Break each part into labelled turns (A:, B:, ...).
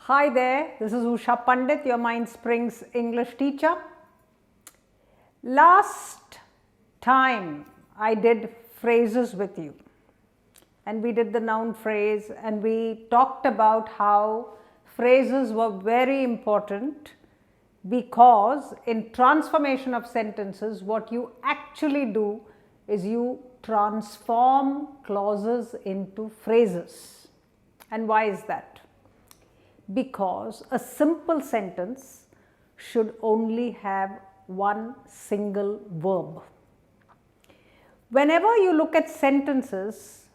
A: Hi there, this is Usha Pandit, your Mindsprings English teacher. Last time I did phrases with you and we did the noun phrase and we talked about how phrases were very important because in transformation of sentences what you actually do is you transform clauses into phrases. And why is that? Because a simple sentence should only have one single verb. Whenever you look at sentences,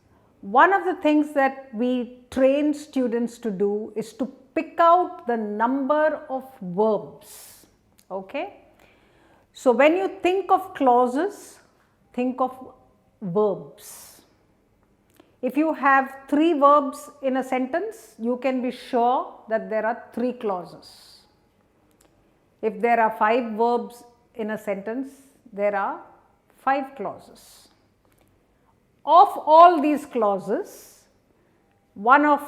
A: one of the things that we train students to do is to pick out the number of verbs. Okay? So when you think of clauses, think of verbs. If you have 3 verbs in a sentence, you can be sure that there are 3 clauses. If there are 5 verbs in a sentence, there are 5 clauses. Of all these clauses, one of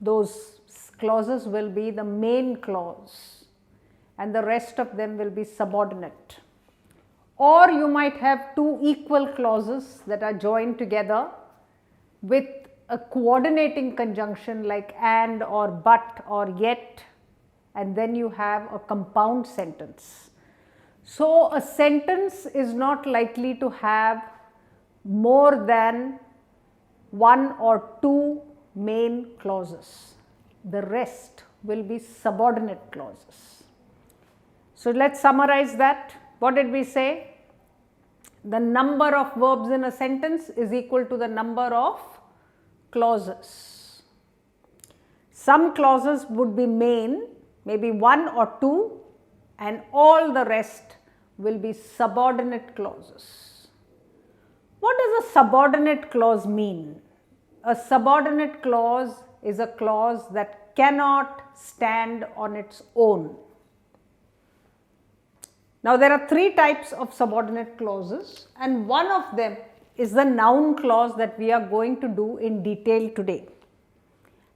A: those clauses will be the main clause and the rest of them will be subordinate. Or you might have 2 equal clauses that are joined together with a coordinating conjunction like and or but or yet, and then you have a compound sentence. So a sentence is not likely to have more than 1 or 2 main clauses. The rest will be subordinate clauses. So let's summarize that. What did we say? The number of verbs in a sentence is equal to the number of clauses. Some clauses would be main, maybe 1 or 2, and all the rest will be subordinate clauses. What does a subordinate clause mean? A subordinate clause is a clause that cannot stand on its own. Now there are 3 types of subordinate clauses and one of them is the noun clause that we are going to do in detail today.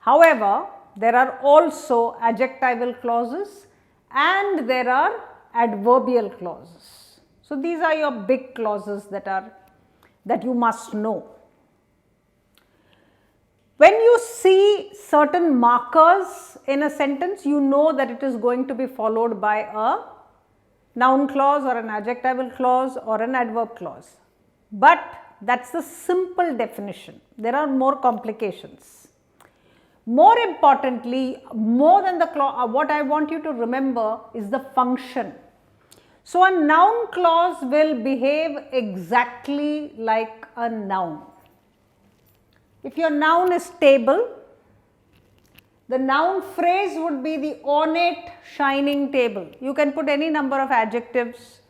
A: However, there are also adjectival clauses and there are adverbial clauses. So these are your big clauses that you must know. When you see certain markers in a sentence, you know that it is going to be followed by a noun clause or an adjectival clause or an adverb clause. But that's the simple definition. There are more complications. More importantly, more than the clause, what I want you to remember is the function. So a noun clause will behave exactly like a noun. If your noun is table, the noun phrase would be the ornate shining table. You can put any number of adjectives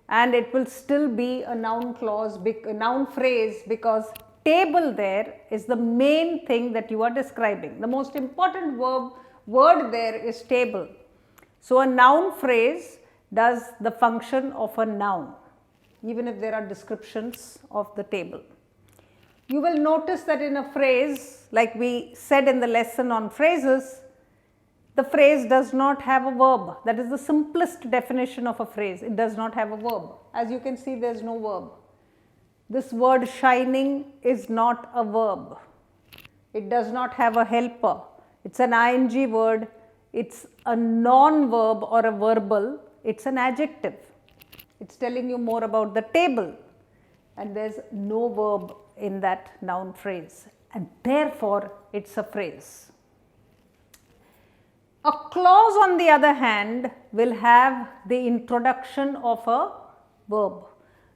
A: and it will still be a noun clause, a noun phrase, because table there is the main thing that you are describing. The most important word there is table. So a noun phrase does the function of a noun, even if there are descriptions of the table. You will notice that in a phrase, like we said in the lesson on phrases, the phrase does not have a verb. That is the simplest definition of a phrase. It does not have a verb. As you can see, there is no verb. This word shining is not a verb. It does not have a helper. It's an ing word. It's a non-verb or a verbal. It's an adjective. It's telling you more about the table. And there's no verb in that noun phrase, and therefore it's a phrase. A clause, on the other hand, will have the introduction of a verb.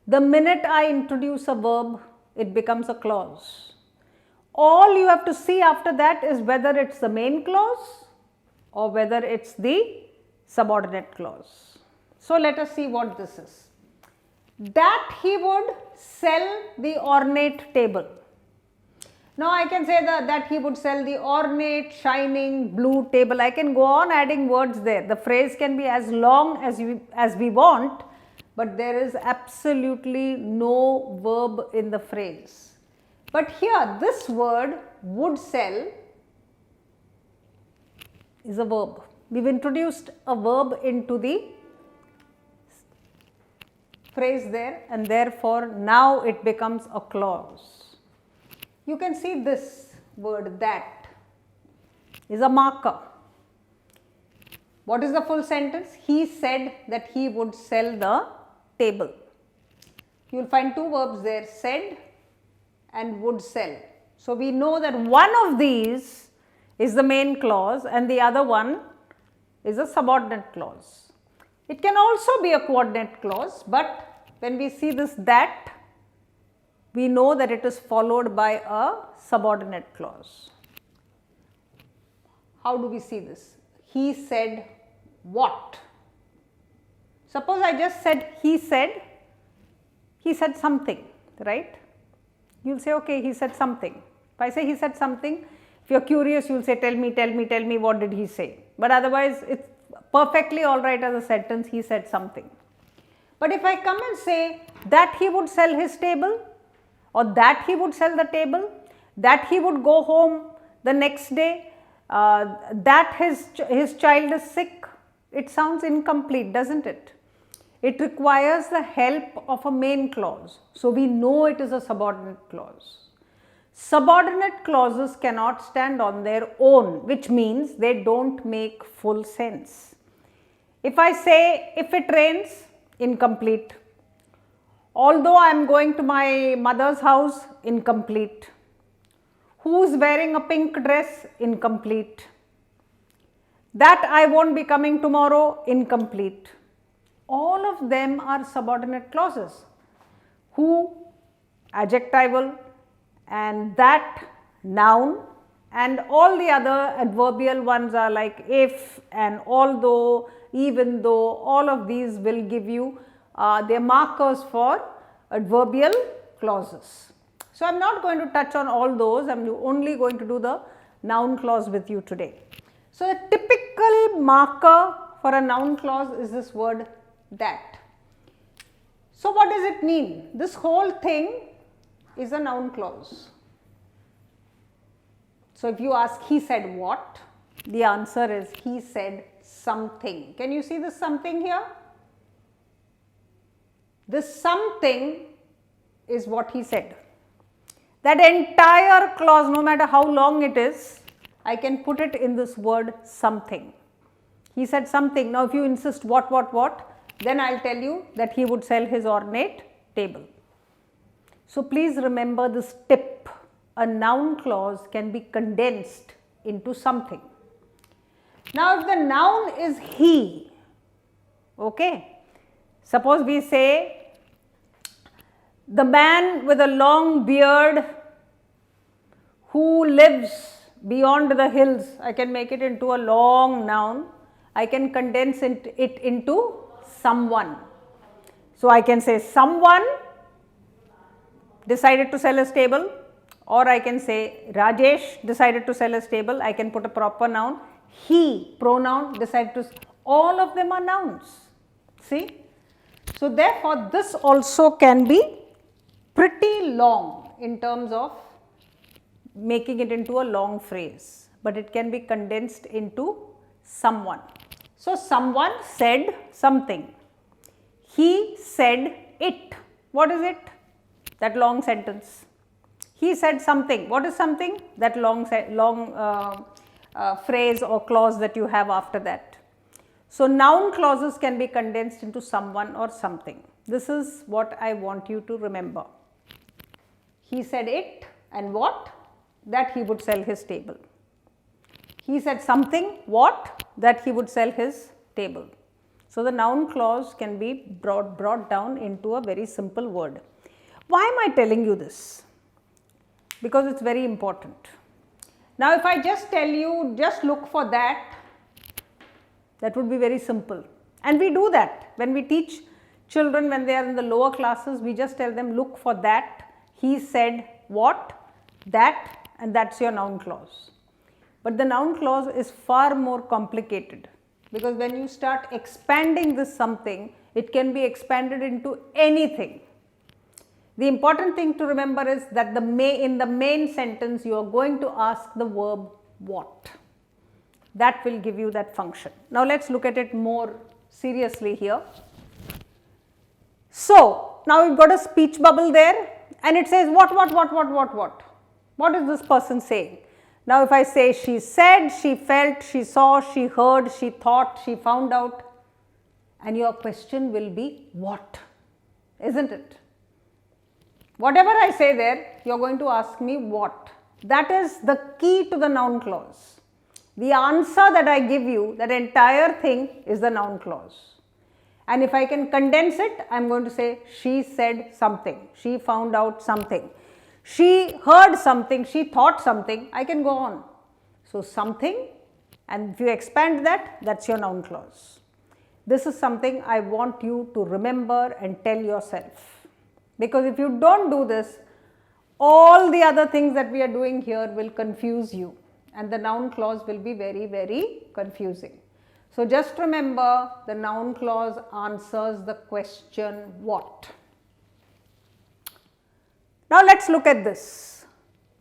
A: The minute I introduce a verb, it becomes a clause. All you have to see after that is whether it's the main clause or whether it's the subordinate clause. So let us see what this is. That he would sell the ornate table. Now I can say that he would sell the ornate, shining, blue table. I can go on adding words there. The phrase can be as long as we want, but there is absolutely no verb in the phrase. But here this word would sell is a verb. We've introduced a verb into the phrase there, and therefore now it becomes a clause. You can see this word that is a marker. What is the full sentence? He said that he would sell the table. You will find two verbs there, said and would sell. So, we know that one of these is the main clause and the other one is a subordinate clause. It can also be a coordinate clause, but when we see this that, we know that it is followed by a subordinate clause. How do we see this? He said what? Suppose I just said he said something, right? You will say, okay, he said something. If I say he said something, if you are curious, you will say, tell me, what did he say? But otherwise, it's perfectly alright as a sentence, he said something. But if I come and say that he would sell his table, or that he would sell the table, that he would go home the next day, that his child is sick, it sounds incomplete, doesn't it? It requires the help of a main clause. So, we know it is a subordinate clause. Subordinate clauses cannot stand on their own, which means they don't make full sense. If I say, if it rains, incomplete. Although I am going to my mother's house, incomplete. Who's wearing a pink dress, incomplete. That I won't be coming tomorrow, incomplete. All of them are subordinate clauses. Who, adjectival, and that, noun, and all the other adverbial ones are like if and although, even though, all of these will give you their markers for adverbial clauses. So, I am not going to touch on all those, I am only going to do the noun clause with you today. So, the typical marker for a noun clause is this word that. So, what does it mean? This whole thing is a noun clause. So, if you ask he said what, the answer is he said something. Can you see this something here? This something is what he said. That entire clause, no matter how long it is, I can put it in this word something. He said something. Now, if you insist what, then I will tell you that he would sell his ornate table. So, please remember this tip. A noun clause can be condensed into something. Now, if the noun is he, okay, suppose we say the man with a long beard who lives beyond the hills, I can make it into a long noun, I can condense it into someone. So, I can say someone decided to sell his table, or I can say Rajesh decided to sell his table, I can put a proper noun, he pronoun decided to, all of them are nouns, see. So, therefore, this also can be pretty long in terms of making it into a long phrase, but it can be condensed into someone. So, someone said something, he said it. What is it? That long sentence. He said something. What is something? That long phrase or clause that you have after that. So, noun clauses can be condensed into someone or something. This is what I want you to remember. He said it and what? That he would sell his table. He said something, what? That he would sell his table. So, the noun clause can be brought down into a very simple word. Why am I telling you this? Because it is very important. Now, if I just tell you, just look for that, that would be very simple. And we do that when we teach children when they are in the lower classes, we just tell them look for that, he said what, that, and that is your noun clause. But the noun clause is far more complicated, because when you start expanding this something, it can be expanded into anything. The important thing to remember is that in the main sentence you are going to ask the verb what. That will give you that function. Now let's look at it more seriously here. So now you've got a speech bubble there and it says what? What is this person saying? Now if I say she said, she felt, she saw, she heard, she thought, she found out, and your question will be what, isn't it? Whatever I say there, you are going to ask me what. That is the key to the noun clause. The answer that I give you, that entire thing is the noun clause. And if I can condense it, I am going to say she said something, she found out something, she heard something, she thought something, I can go on. So something, and if you expand that, that's your noun clause. This is something I want you to remember and tell yourself, because if you don't do this, all the other things that we are doing here will confuse you and the noun clause will be very, very confusing. So just remember, the noun clause answers the question what. Now let's look at this.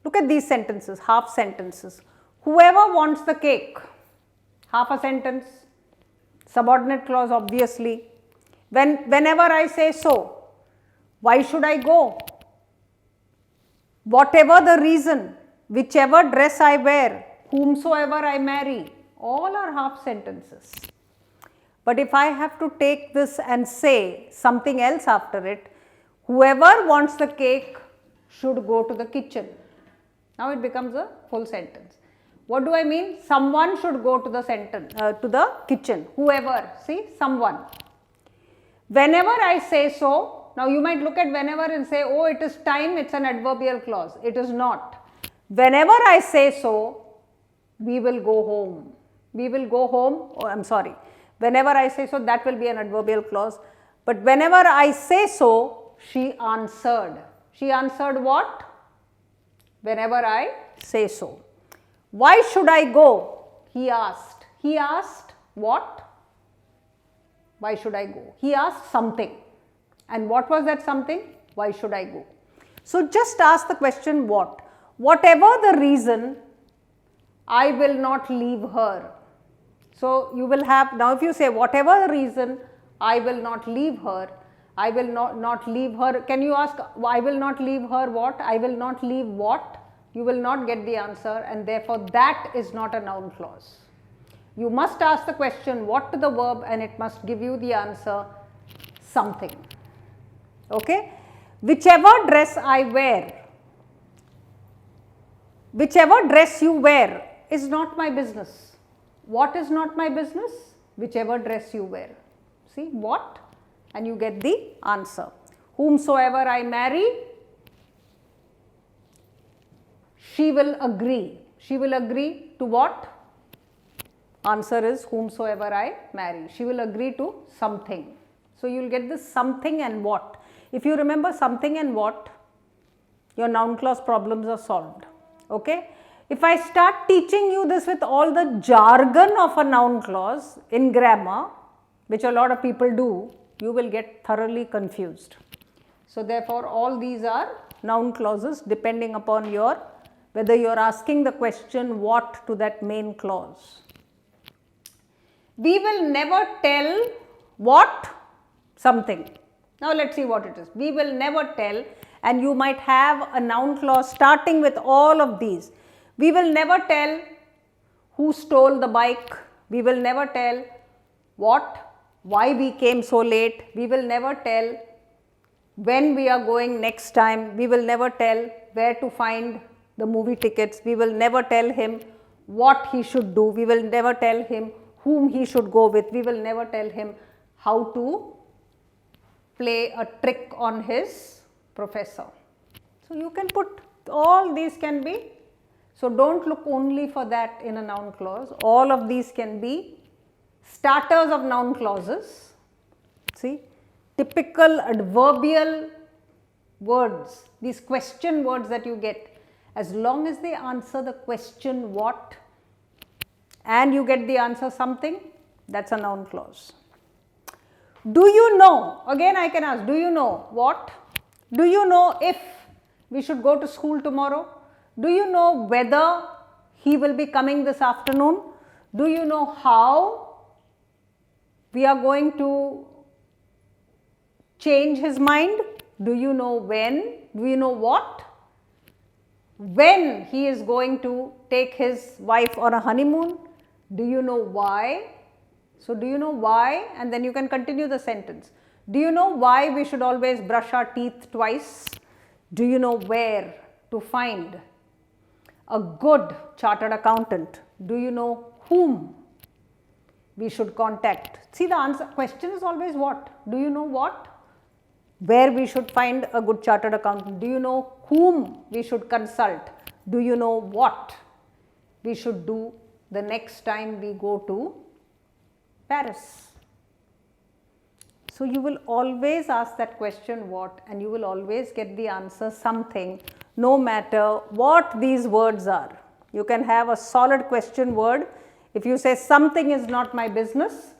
A: Look at these sentences, half sentences. Whoever wants the cake, half a sentence, subordinate clause obviously. Whenever I say so, why should I go? Whatever the reason, whichever dress I wear, whomsoever I marry, all are half sentences. But if I have to take this and say something else after it, whoever wants the cake should go to the kitchen. Now it becomes a full sentence. What do I mean? Someone should go to the to the kitchen. Whoever, see, someone. Whenever I say so, now you might look at whenever and say, oh, it is time, it's an adverbial clause. It is not. Whenever I say so, we will go home. We will go home, oh, I'm sorry. Whenever I say so, that will be an adverbial clause. But whenever I say so, she answered. She answered what? Whenever I say so. Why should I go? He asked. He asked what? Why should I go? He asked something. And what was that something? Why should I go? So just ask the question what? Whatever the reason, I will not leave her. So you will have, now if you say whatever the reason, I will not leave her, I will not leave her. Can you ask, I will not leave her what? I will not leave what? You will not get the answer, and therefore that is not a noun clause. You must ask the question what to the verb and it must give you the answer something. Okay? Whichever dress I wear, whichever dress you wear is not my business. What is not my business? Whichever dress you wear. See, what? And you get the answer. Whomsoever I marry, she will agree. She will agree to what? Answer is whomsoever I marry. She will agree to something. So you will get this something and what. If you remember something and what, your noun clause problems are solved. Okay? If I start teaching you this with all the jargon of a noun clause in grammar, which a lot of people do, you will get thoroughly confused. So therefore, all these are noun clauses depending upon your, whether you are asking the question what to that main clause. We will never tell what? Something. Now let us see what it is. We will never tell, and you might have a noun clause starting with all of these. We will never tell who stole the bike. We will never tell what, why we came so late. We will never tell when we are going next time. We will never tell where to find the movie tickets. We will never tell him what he should do. We will never tell him whom he should go with. We will never tell him how to play a trick on his professor. So you can put, all these can be. So don't look only for that in a noun clause. All of these can be starters of noun clauses. See, typical adverbial words, these question words that you get, as long as they answer the question what and you get the answer something, that's a noun clause. Do you know? Again I can ask, do you know what? Do you know if we should go to school tomorrow? Do you know whether he will be coming this afternoon? Do you know how we are going to change his mind? Do you know when? Do you know what? When he is going to take his wife on a honeymoon? Do you know why? So, do you know why? And then you can continue the sentence. Do you know why we should always brush our teeth twice? Do you know where to find a good chartered accountant? Do you know whom we should contact? See, the answer question is always what? Do you know what? Where we should find a good chartered accountant? Do you know whom we should consult? Do you know what we should do the next time we go to Paris? So, you will always ask that question what, and you will always get the answer something, no matter what these words are. You can have a solid question word. If you say something is not my business,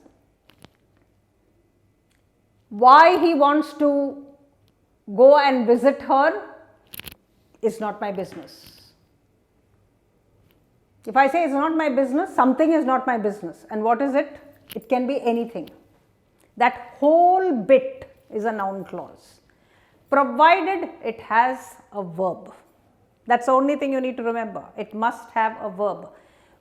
A: why he wants to go and visit her is not my business. If I say it's not my business, something is not my business. And what is it? It can be anything. That whole bit is a noun clause, provided it has a verb. That's the only thing you need to remember. It must have a verb,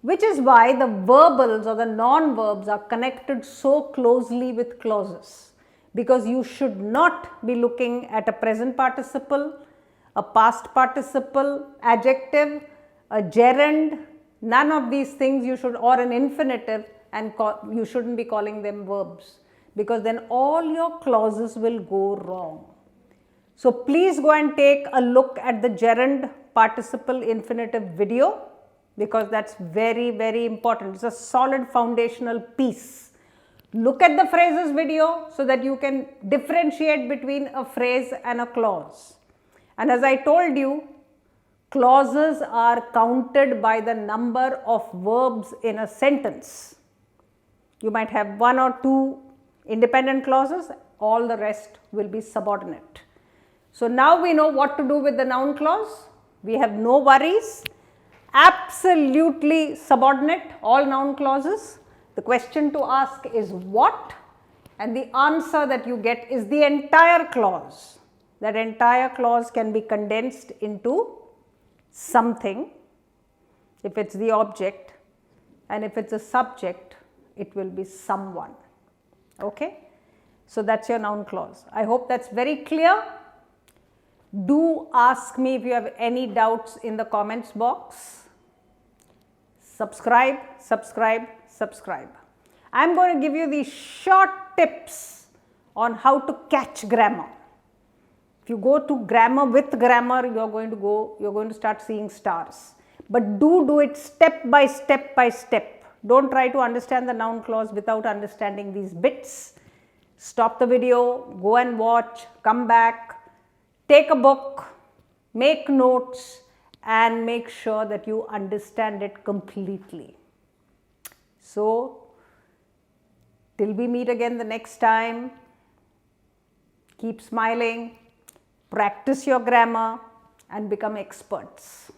A: which is why the verbals or the non-verbs are connected so closely with clauses. Because you should not be looking at a present participle, a past participle, adjective, a gerund, none of these things you should, or an infinitive, and you shouldn't be calling them verbs, because then all your clauses will go wrong. So, please go and take a look at the gerund participle infinitive video, because that's very, very important. It's a solid foundational piece. Look at the phrases video so that you can differentiate between a phrase and a clause. And as I told you, clauses are counted by the number of verbs in a sentence. You might have one or two independent clauses, all the rest will be subordinate. So, now we know what to do with the noun clause. We have no worries, absolutely subordinate, all noun clauses. The question to ask is what, and the answer that you get is the entire clause. That entire clause can be condensed into something if it's the object, and if it's a subject, it will be someone. Okay? So, that's your noun clause. I hope that's very clear. Do ask me if you have any doubts in the comments box. Subscribe, subscribe, subscribe. I am going to give you these short tips on how to catch grammar. If you go to grammar with grammar, you are going to start seeing stars. But do it step by step by step. Don't try to understand the noun clause without understanding these bits. Stop the video, go and watch, come back, take a book, make notes, and make sure that you understand it completely. So, till we meet again the next time, keep smiling, practice your grammar, and become experts.